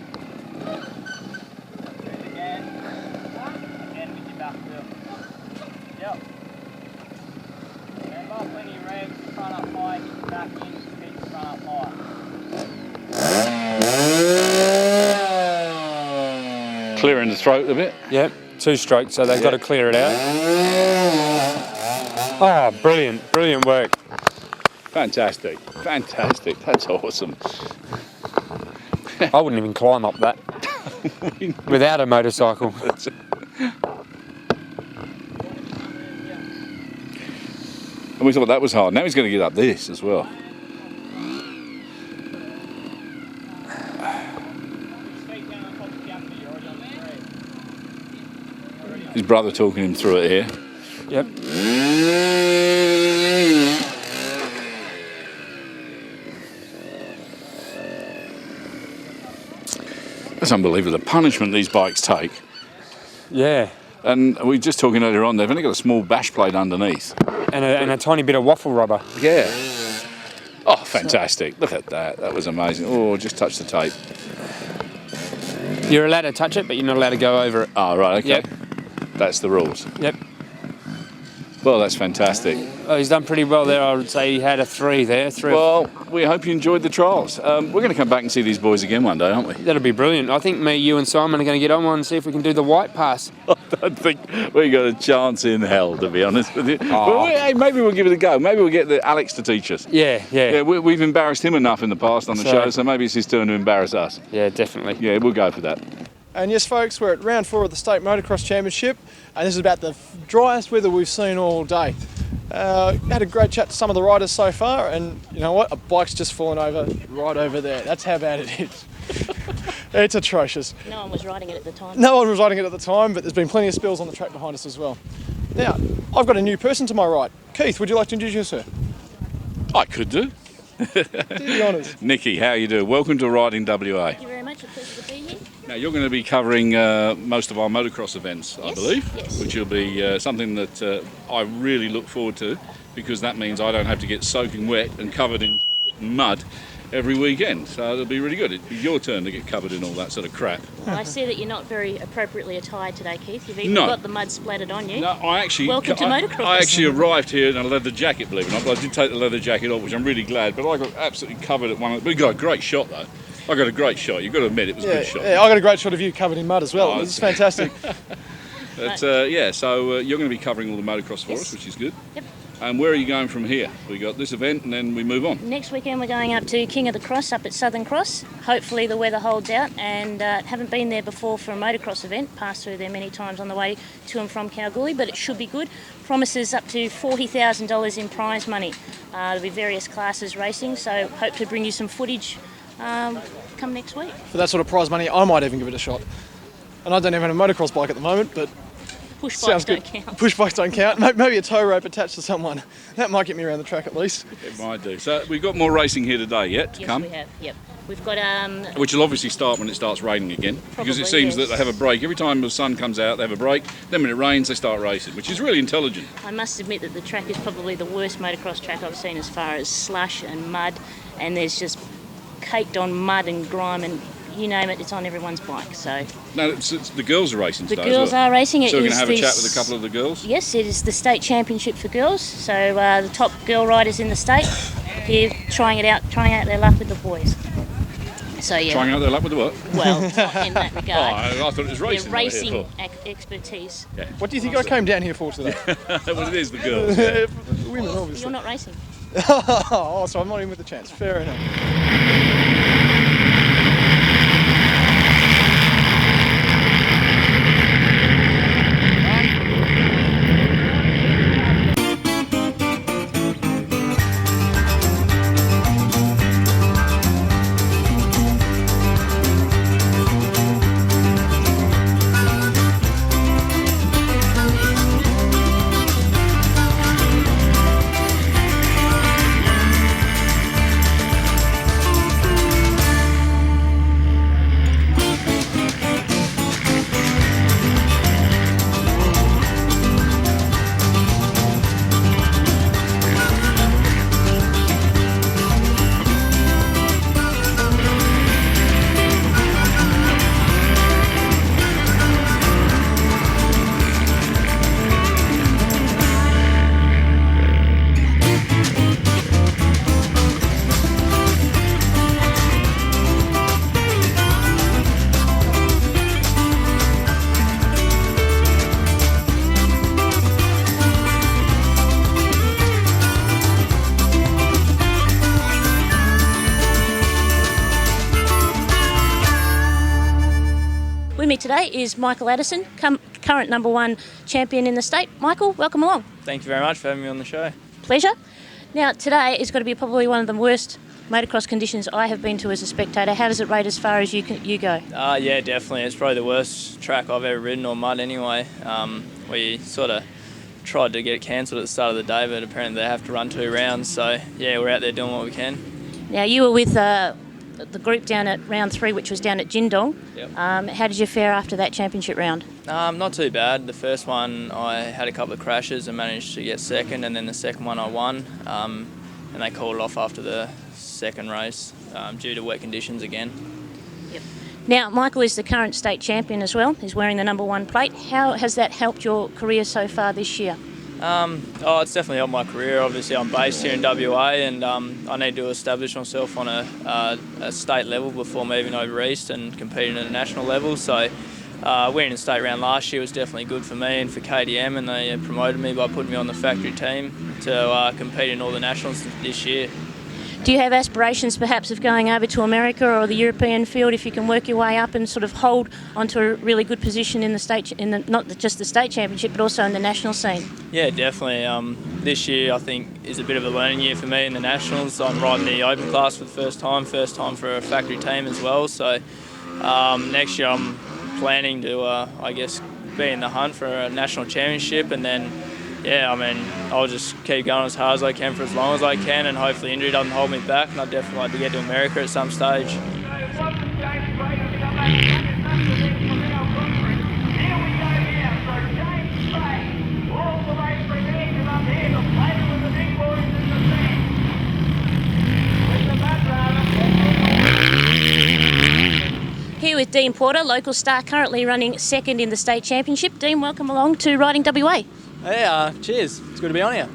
Clearing the throat a bit. Yep, 2 strokes, so they've got to clear it out. Oh, brilliant work. Fantastic, that's awesome. I wouldn't even climb up that without a motorcycle. And we thought that was hard. Now he's going to get up this as well. His brother talking him through it here. Yep. That's unbelievable, the punishment these bikes take. Yeah. And we were just talking earlier on, they've only got a small bash plate underneath. And a tiny bit of waffle rubber. Yeah. Oh, fantastic. Look at that. That was amazing. Oh, just touch the tape. You're allowed to touch it, but you're not allowed to go over it. Oh, right, okay. Yep. That's the rules. Yep. Well, that's fantastic. Oh, he's done pretty well there. I would say he had a 3 there. Well, we hope you enjoyed the trials. We're going to come back and see these boys again one day, aren't we? That'll be brilliant. I think me, you and Simon are going to get on one and see if we can do the white pass. I don't think we got a chance in hell, to be honest with you. But hey, maybe we'll give it a go. Maybe we'll get Alex to teach us. Yeah. We've embarrassed him enough in the past on the show, so maybe it's his turn to embarrass us. Yeah, definitely. Yeah, we'll go for that. And yes, folks, we're at round 4 of the State Motocross Championship, and this is about the driest weather we've seen all day. Had a great chat to some of the riders so far, and you know what? A bike's just fallen over right over there. That's how bad it is. It's atrocious. No one was riding it at the time. No one was riding it at the time, but there's been plenty of spills on the track behind us as well. Now, I've got a new person to my right. Keith, would you like to introduce her? I could do. Do the honours. Nikki, how you doing? Welcome to Riding WA. Thank you very much. A pleasure to be here. Now, you're going to be covering most of our motocross events, I believe, which will be something that I really look forward to, because that means I don't have to get soaking wet and covered in mud every weekend. So it'll be really good. It'll be your turn to get covered in all that sort of crap. Well, I see that you're not very appropriately attired today, Keith. You've even No. got the mud splattered on you. No, I actually... Welcome to motocross. I actually arrived here in a leather jacket, believe it or not, but I did take the leather jacket off, which I'm really glad, but I got absolutely covered at one... We got a great shot, though. I got a great shot. You've got to admit it was a good shot. Yeah, I got a great shot of you covered in mud as well. It's fantastic. But, so you're going to be covering all the motocross for us, which is good. Yep. And where are you going from here? We got this event and then we move on. Next weekend we're going up to King of the Cross up at Southern Cross. Hopefully the weather holds out, and haven't been there before for a motocross event. Passed through there many times on the way to and from Kalgoorlie, but it should be good. Promises up to $40,000 in prize money. There'll be various classes racing, so hope to bring you some footage come next week. For that sort of prize money, I might even give it a shot. And I don't even have a motocross bike at the moment, but push sounds bikes good. don't count. Push bikes don't count. Maybe a tow rope attached to someone. That might get me around the track at least. It might do. So we've got more racing here today yet to Yes, come. we have. Yep. We've got Which will obviously start when it starts raining again, because it Probably, seems yes. that they have a break. Every time the sun comes out, they have a break. Then when it rains, they start racing, which is really intelligent. I must admit that the track is probably the worst motocross track I've seen as far as slush and mud, and there's just caked on mud and grime, and you name it, it's on everyone's bike. So No, it's the girls are racing the today girls as well. are racing. So we're going is to have a the chat with a couple of the girls? Yes, it is the state championship for girls. So the top girl riders in the state here trying out their luck with the boys. So yeah. Trying out their luck with the what? Well, not in that regard. I thought it was racing. Their they were here racing expertise. for. Yeah. What do you think I came down here for today? Well, it is the girls. Yeah. Women, obviously. You're not racing. Oh, so I'm not in with the chance. Fair enough. today is Michael Addison, current number 1 champion in the state. Michael, welcome along. Thank you very much for having me on the show. Pleasure. Now, today is going to be probably one of the worst motocross conditions I have been to as a spectator. How does it rate as far as you go? Yeah, definitely. It's probably the worst track I've ever ridden, or mud anyway. We sort of tried to get it cancelled at the start of the day, but apparently they have to run 2 rounds. So, yeah, we're out there doing what we can. Now, you were with the group down at round 3, which was down at Jindong. Yep. How did you fare after that championship round? Not too bad. The first one I had a couple of crashes and managed to get second, and then the second one I won. And they called it off after the second race due to wet conditions again. Yep. Now, Michael is the current state champion as well. He's wearing the number 1 plate. How has that helped your career so far this year? It's definitely helped my career. Obviously, I'm based here in WA, and I need to establish myself on a state level before moving over east and competing at a national level. So, winning the state round last year was definitely good for me and for KTM, and they promoted me by putting me on the factory team to compete in all the nationals this year. Do you have aspirations perhaps of going over to America or the European field if you can work your way up and sort of hold onto a really good position in the state, not just the state championship, but also in the national scene? Yeah, definitely. This year I think is a bit of a learning year for me in the nationals. I'm riding the open class for the first time for a factory team as well. So next year I'm planning to, I guess, be in the hunt for a national championship, and then I'll just keep going as hard as I can for as long as I can, and hopefully injury doesn't hold me back, and I'd definitely like to get to America at some stage. Here with Dean Porter, local star, currently running second in the state championship. Dean, welcome along to Riding WA. Hey, cheers. It's good to be on here.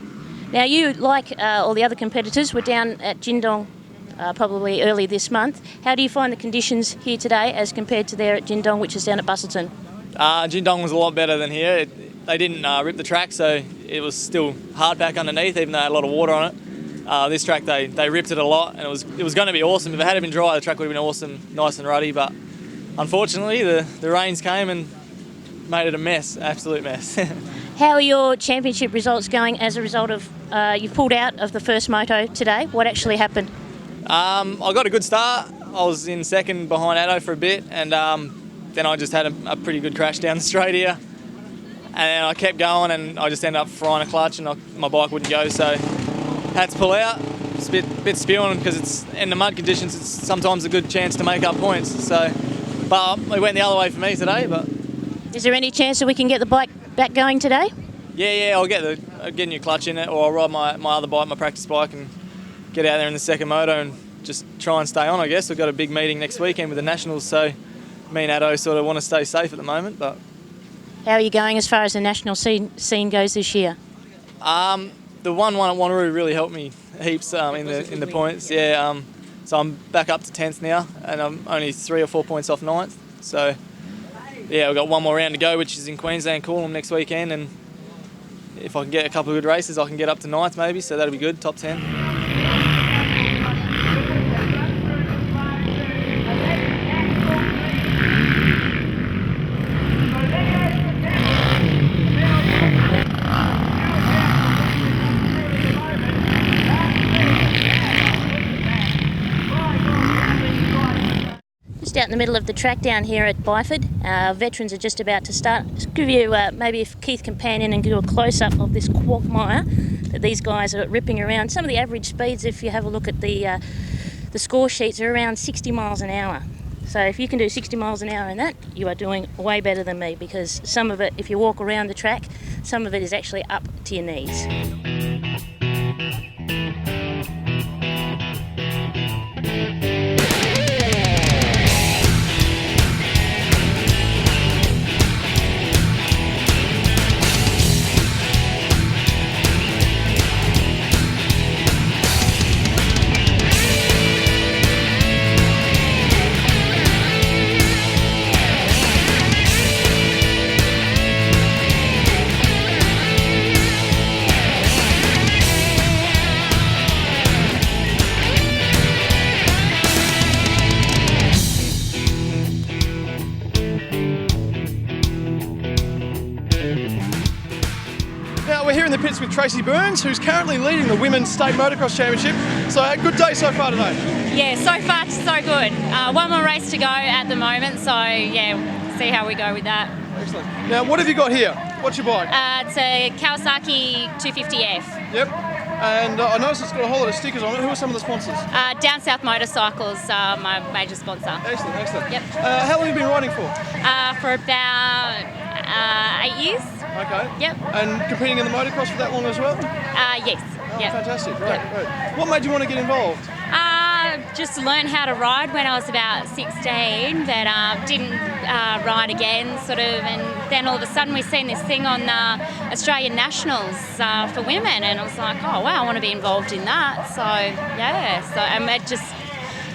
Now, you, like all the other competitors, were down at Jindong probably early this month. How do you find the conditions here today as compared to there at Jindong, which is down at Busselton? Jindong was a lot better than here. They didn't rip the track, so it was still hard pack underneath, even though it had a lot of water on it. This track, they ripped it a lot, and it was going to be awesome. If it had been dry, the track would have been awesome, nice and ruddy, but unfortunately, the rains came and made it a mess, absolute mess. How are your championship results going as a result of you pulled out of the first moto today? What actually happened? I got a good start. I was in second behind Addo for a bit, and then I just had a pretty good crash down the straight here. And I kept going, and I just ended up frying a clutch, and my bike wouldn't go, so had to pull out. It's a bit spewing because it's in the mud conditions. It's sometimes a good chance to make up points. So, but it went the other way for me today. But is there any chance that we can get the bike back going today? Yeah, I'll get a new clutch in it, or I'll ride my other bike, my practice bike, and get out there in the second moto and just try and stay on, I guess. We've got a big meeting next weekend with the Nationals, so me and Addo sort of want to stay safe at the moment. But how are you going as far as the national scene goes this year? The one at Wanneroo really helped me heaps in the points. Yeah, so I'm back up to 10th now, and I'm only 3 or 4 points off 9th. So yeah, we've got one more round to go, which is in Queensland, Coolum next weekend, and if I can get a couple of good races, I can get up to 9th maybe, so that'll be good, top 10. Out in the middle of the track down here at Byford. Veterans are just about to start. Just give you maybe if Keith can pan in and give you a close-up of this quagmire that these guys are ripping around. Some of the average speeds, if you have a look at the score sheets, are around 60 miles an hour. So if you can do 60 miles an hour in that, you are doing way better than me, because some of it, if you walk around the track, some of it is actually up to your knees. we're here in the pits with Tracy Burns, who's currently leading the Women's State Motocross Championship. So a good day so far today. Yeah, so far so good. One more race to go at the moment, so yeah, see how we go with that. Excellent. Now, what have you got here? What's your bike? It's a Kawasaki 250F. Yep. And I noticed it's got a whole lot of stickers on it. Who are some of the sponsors? Down South Motorcycles, my major sponsor. Excellent, excellent. Yep. How long have you been riding for? For about 8 years. Okay. Yep. And competing in the motocross for that long as well? Yes. Oh, yep. Fantastic, great, Yep. great. What made you want to get involved? Just learned how to ride when I was about 16, but didn't ride again, sort of, and then all of a sudden we seen this thing on Australian Nationals for women, and I was like, oh wow, I want to be involved in that. So yeah, and it just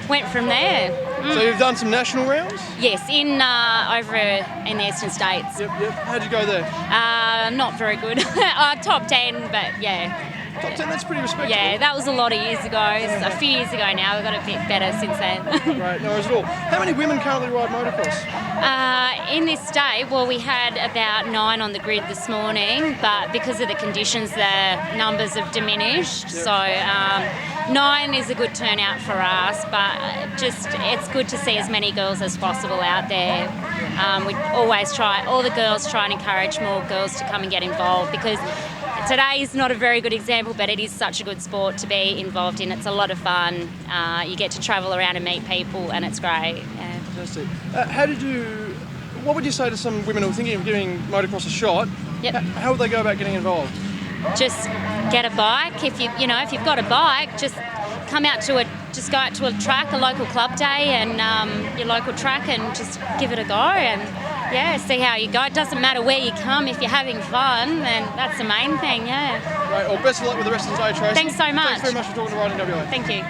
went from there. So you've done some national rounds? Yes, over in the Eastern States. Yep. How'd you go there? Not very good. Top 10, but yeah. Top 10, that's pretty respectable. Yeah, that was a lot of years ago. A few years ago now. We've got a bit better since then. Right, no worries at all. How many women currently ride motocross? In this state, well, we had about 9 on the grid this morning, but because of the conditions, the numbers have diminished. Yep. So 9 is a good turnout for us, but it's good to see as many girls as possible out there. We always try, all the girls try and encourage more girls to come and get involved, because today is not a very good example, but it is such a good sport to be involved in. It's a lot of fun. You get to travel around and meet people, and it's great. Yeah. Fantastic. What would you say to some women who are thinking of giving motocross a shot? Yep. How would they go about getting involved? Just get a bike. If you've got a bike, just go out to a track, a local club day, and your local track, and just give it a go. And yeah, see how you go. It doesn't matter where you come, if you're having fun, then that's the main thing, yeah. Right, well, best of luck with the rest of the day, Tracy. Thanks so much. Thanks very much for talking to Riding WA. Thank you.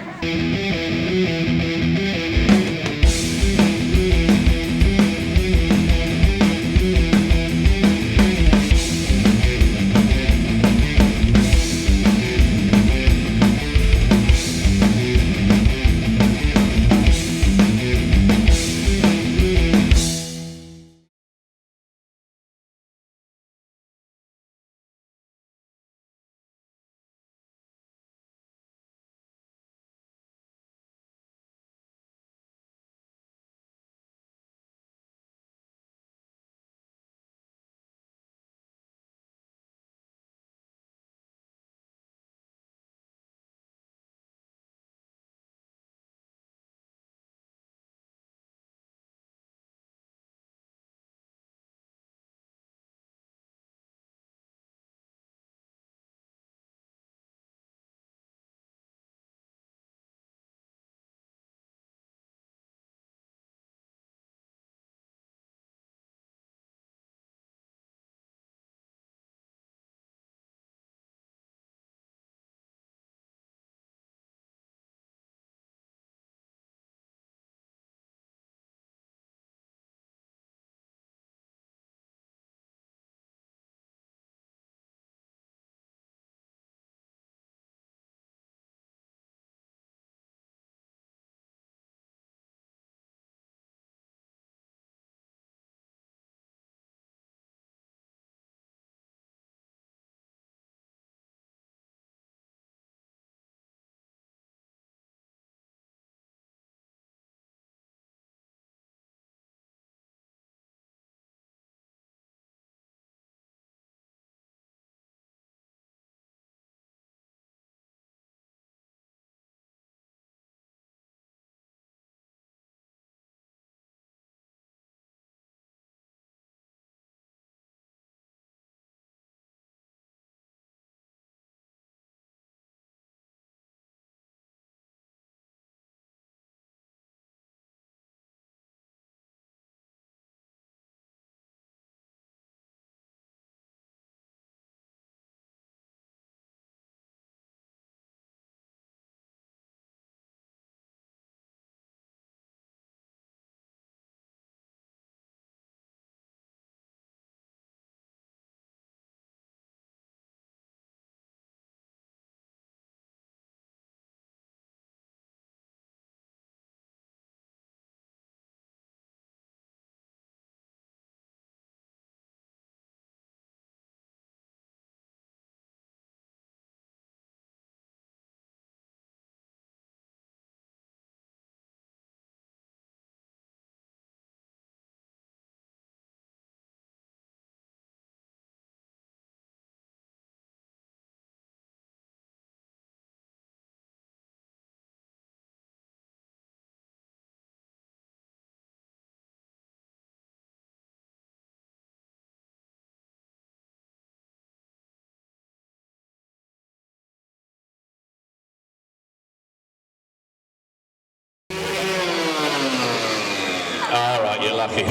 lucky.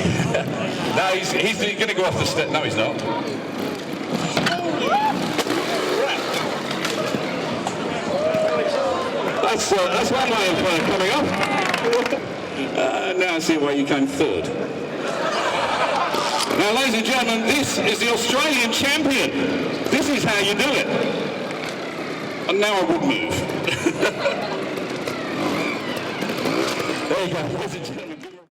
No, he's going to go off the step. No, he's not. That's one way of coming off. Now I see why you came third. Now, ladies and gentlemen, this is the Australian champion. This is how you do it. And now I would move. There you go, ladies and gentlemen.